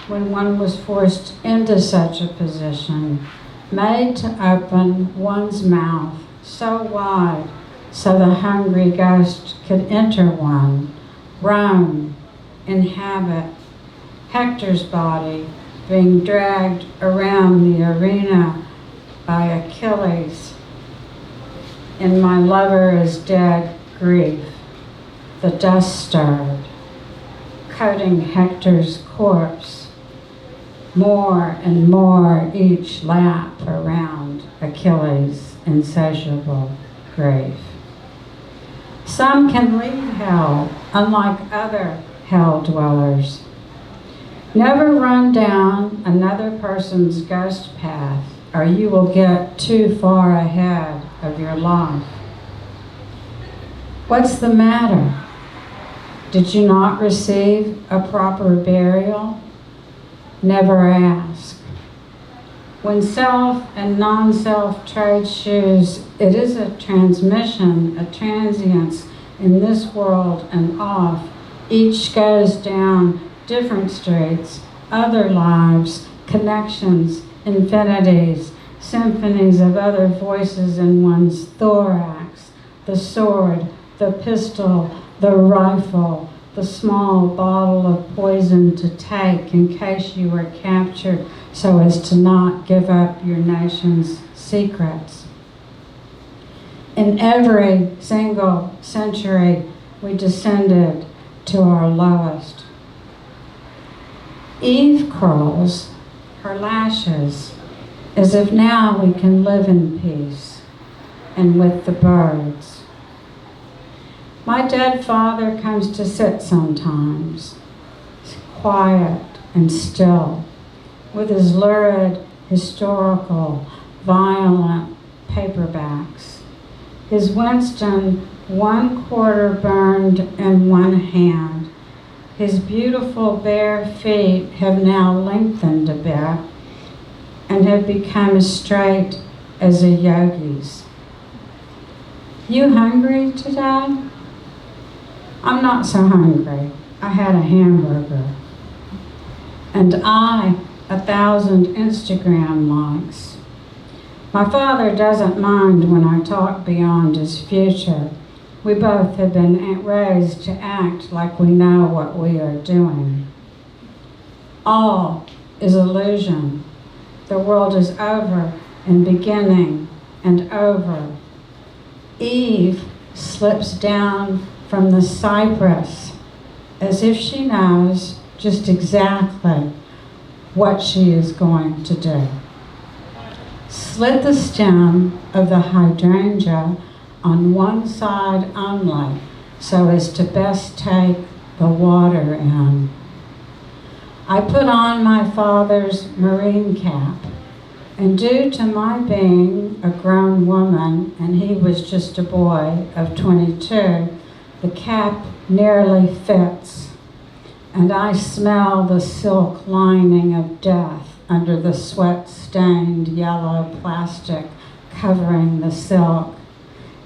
when one was forced into such a position, made to open one's mouth so wide so the hungry ghost could enter one, roam, inhabit, Hector's body being dragged around the arena by Achilles. In my lover is dead grief, the dust stirred, coating Hector's corpse, more and more each lap around Achilles' insatiable grave. Some can leave hell, unlike other hell dwellers. Never run down another person's ghost path, or you will get too far ahead of your life. What's the matter? Did you not receive a proper burial? Never ask. When self and non-self trade shoes, it is a transmission, a transience in this world and off. Each goes down different streets, other lives, connections, infinities, symphonies of other voices in one's thorax, the sword, the pistol, the rifle, the small bottle of poison to take in case you were captured so as to not give up your nation's secrets. In every single century, we descended to our lowest. Eve curls her lashes as if now we can live in peace and with the birds. My dead father comes to sit sometimes, quiet and still, with his lurid, historical, violent paperbacks. His Winston 1/4 burned in one hand. His beautiful bare feet have now lengthened a bit and have become as straight as a yogi's. You hungry today? I'm not so hungry. I had a hamburger. And 1,000 Instagram likes. My father doesn't mind when I talk beyond his future. We both have been raised to act like we know what we are doing. All is illusion. The world is over and beginning and over. Eve slips down from the cypress as if she knows just exactly what she is going to do. Slit the stem of the hydrangea on one side only so as to best take the water in. I put on my father's marine cap, and due to my being a grown woman and he was just a boy of 22, the cap nearly fits, and I smell the silk lining of death under the sweat-stained yellow plastic covering the silk,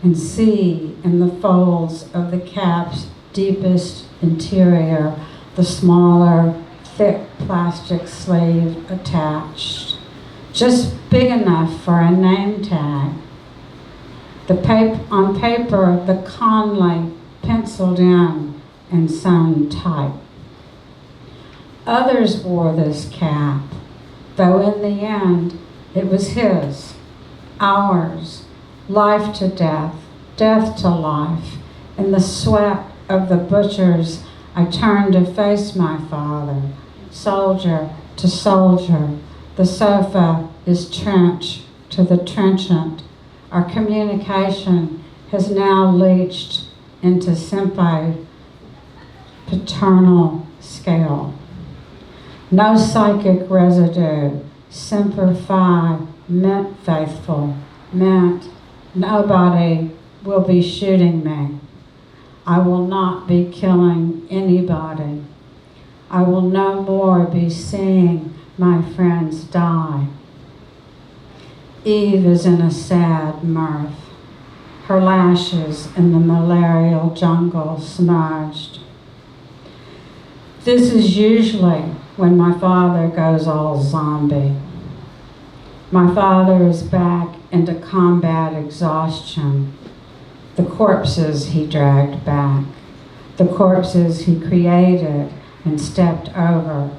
and see in the folds of the cap's deepest interior the smaller, thick plastic sleeve attached, just big enough for a name tag. On paper, the Conley penciled in and sewn tight. Others wore this cap, though in the end it was his, ours, life to death, death to life. In the sweat of the butchers, I turned to face my father, soldier to soldier. The sofa is trench to the trenchant. Our communication has now leached into simple paternal scale. No psychic residue, semper fi, meant faithful, meant nobody will be shooting me. I will not be killing anybody. I will no more be seeing my friends die. Eve is in a sad mirth, her lashes in the malarial jungle smudged. This is usually when my father goes all zombie. My father is back into combat exhaustion. The corpses he dragged back, the corpses he created and stepped over.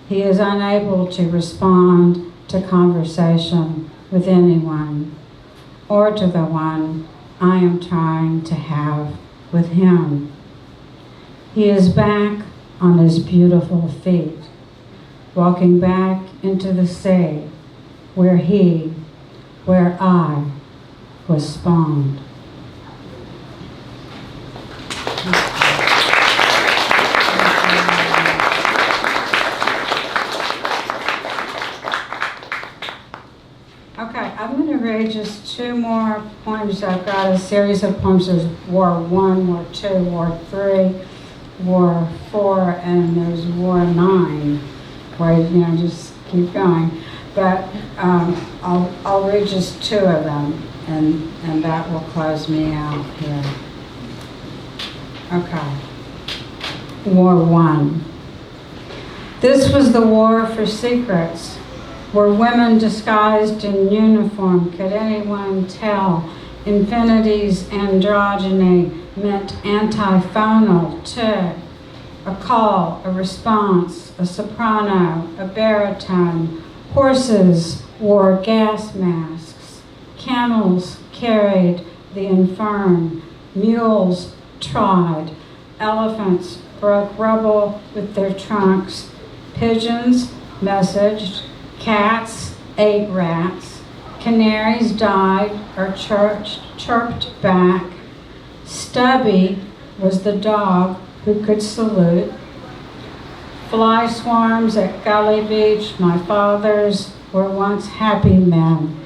He is unable to respond to conversation with anyone, or to the one I am trying to have with him. He is back on his beautiful feet, walking back into the sea where I was spawned. Okay, I'm going to read just two more poems. I've got a series of poems. There's War 1, War 2, War 3, War 4, and there's War 9, where, just keep going. But I'll read just two of them, and that will close me out here. Okay. War 1. This was the war for secrets. Were women disguised in uniform? Could anyone tell? Infinity's androgyny meant antiphonal too. A call, a response, a soprano, a baritone. Horses wore gas masks. Camels carried the infirm. Mules trod. Elephants broke rubble with their trunks. Pigeons messaged. Cats ate rats. Canaries died or chirped back. Stubby was the dog who could salute. Fly swarms at Gully Beach, my fathers were once happy men.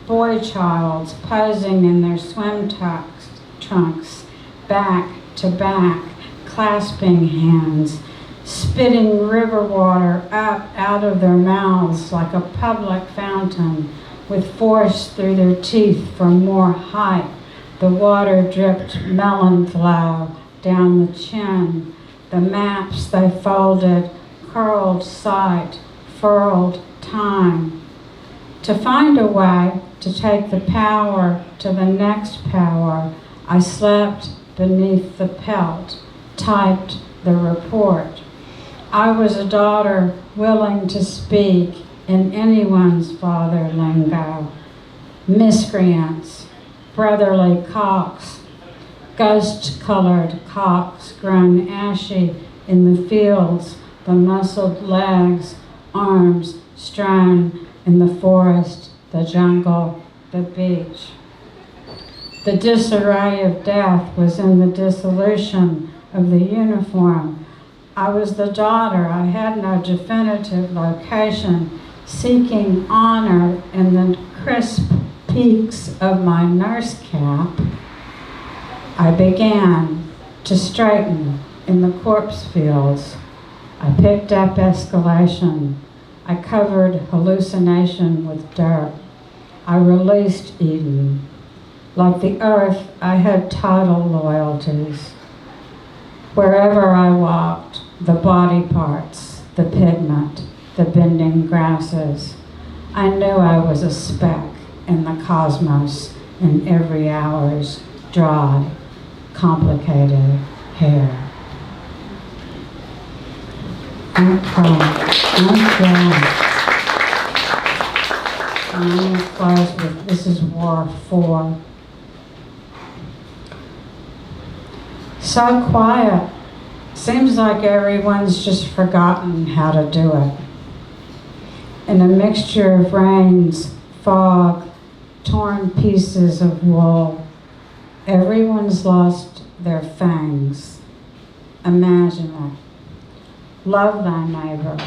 Boy childs posing in their swim trunks, back to back, clasping hands, spitting river water up out of their mouths like a public fountain, with force through their teeth for more height. The water dripped melon flow down the chin. The maps they folded, curled sight, furled time. To find a way to take the power to the next power, I slept beneath the pelt, typed the report. I was a daughter willing to speak in anyone's father lingo. Miscreants, brotherly cocks, ghost-colored cocks grown ashy in the fields, the muscled legs, arms strewn in the forest, the jungle, the beach. The disarray of death was in the dissolution of the uniform. I was the daughter, I had no definitive location, seeking honor in the crisp peaks of my nurse cap. I began to straighten in the corpse fields. I picked up escalation. I covered hallucination with dirt. I released Eden. Like the earth, I had tidal loyalties. Wherever I walked, the body parts, the pigment, the bending grasses, I knew I was a speck in the cosmos in every hour's dry, complicated hair. I'm going to close with This Is War 4. So quiet. Seems like everyone's just forgotten how to do it. In a mixture of rains, fog, torn pieces of wool, everyone's lost their fangs. Imagine it. Love thy neighbor.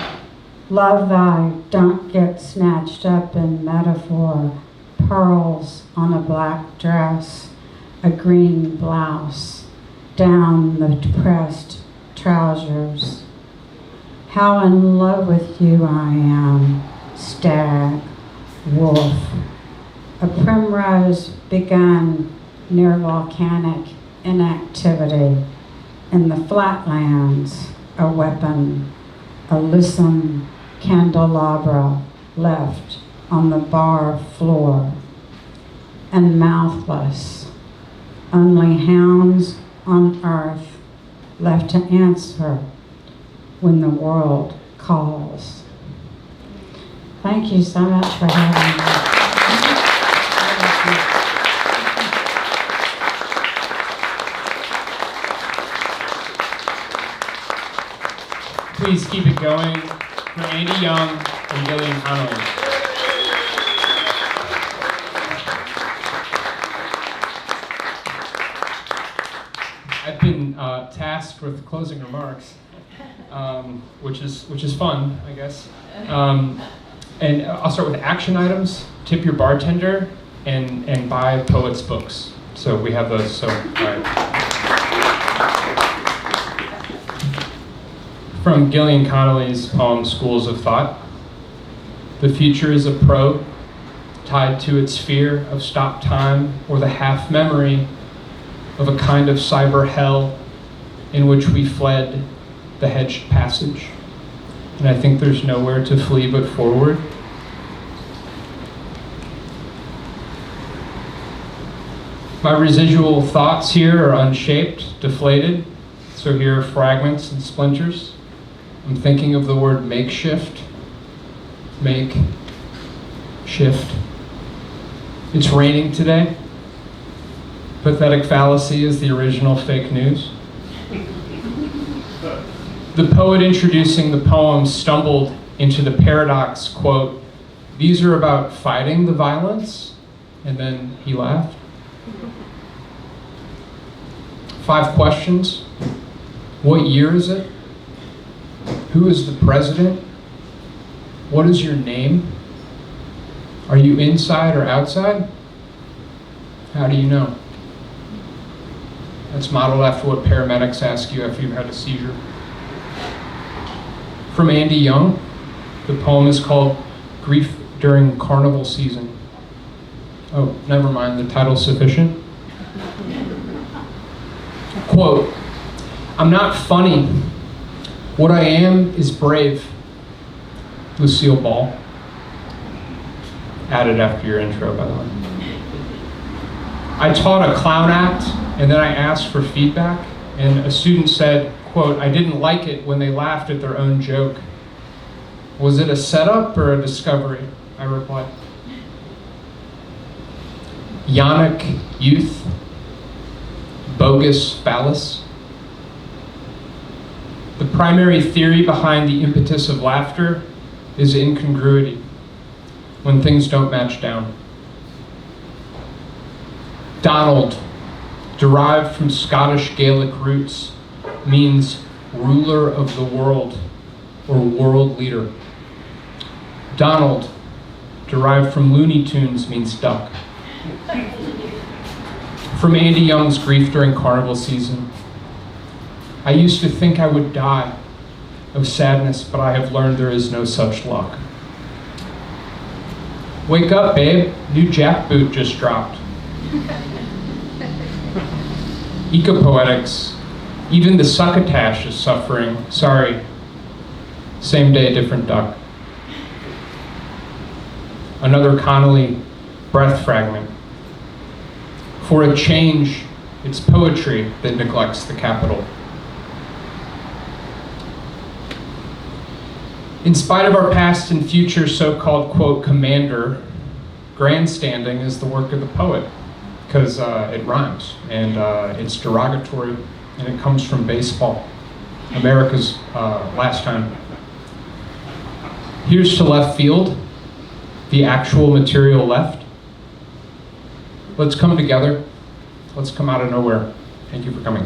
Love thy, don't get snatched up in metaphor. Pearls on a black dress, a green blouse, down the depressed trousers. How in love with you I am, stag, wolf. A primrose begun near volcanic inactivity. In the flatlands, a weapon, a lissome candelabra left on the bar floor. And mouthless, only hounds on earth left to answer when the world calls. Thank you so much for having me. Please keep it going for Andy Young and Gillian Conoley. I've been tasked with closing remarks, which is fun, I guess. And I'll start with action items. Tip your bartender and buy poets' books. So we have those. So all right. From Gillian Conoley's poem Schools of Thought. The future is a probe tied to its fear of stopped time or the half memory of a kind of cyber hell in which we fled the hedged passage. And I think there's nowhere to flee but forward. My residual thoughts here are unshaped, deflated, so here are fragments and splinters. I'm thinking of the word makeshift. Make, shift. It's raining today. Pathetic fallacy is the original fake news. The poet introducing the poem stumbled into the paradox, quote, "These are about fighting the violence," and then he laughed. 5 questions. What year is it? Who is the president? What is your name? Are you inside or outside? How do you know? That's modeled after what paramedics ask you after you've had a seizure. From Andy Young, the poem is called Grief During Carnival Season. Oh, never mind, the title's sufficient. Quote, "I'm not funny. What I am is brave." Lucille Ball. Added after your intro, by the way. I taught a clown act, and then I asked for feedback, and a student said, quote, "I didn't like it when they laughed at their own joke." "Was it a setup or a discovery?" I replied. Yannick Youth. Bogus phallus. The primary theory behind the impetus of laughter is incongruity, when things don't match down. Donald, derived from Scottish Gaelic roots, means ruler of the world or world leader. Donald, derived from Looney Tunes, means duck. From Andy Young's Grief During Carnival Season. I used to think I would die of sadness, but I have learned there is no such luck. Wake up, babe. New jackboot just dropped. Ecopoetics. Even the succotash is suffering. Sorry. Same day, different duck. Another Conoley breath fragment. For a change, it's poetry that neglects the capital. In spite of our past and future so-called, quote, commander, grandstanding is the work of the poet, because it rhymes, and it's derogatory, and it comes from baseball, America's last time. Here's to left field, the actual material left. Let's come together. Let's come out of nowhere. Thank you for coming.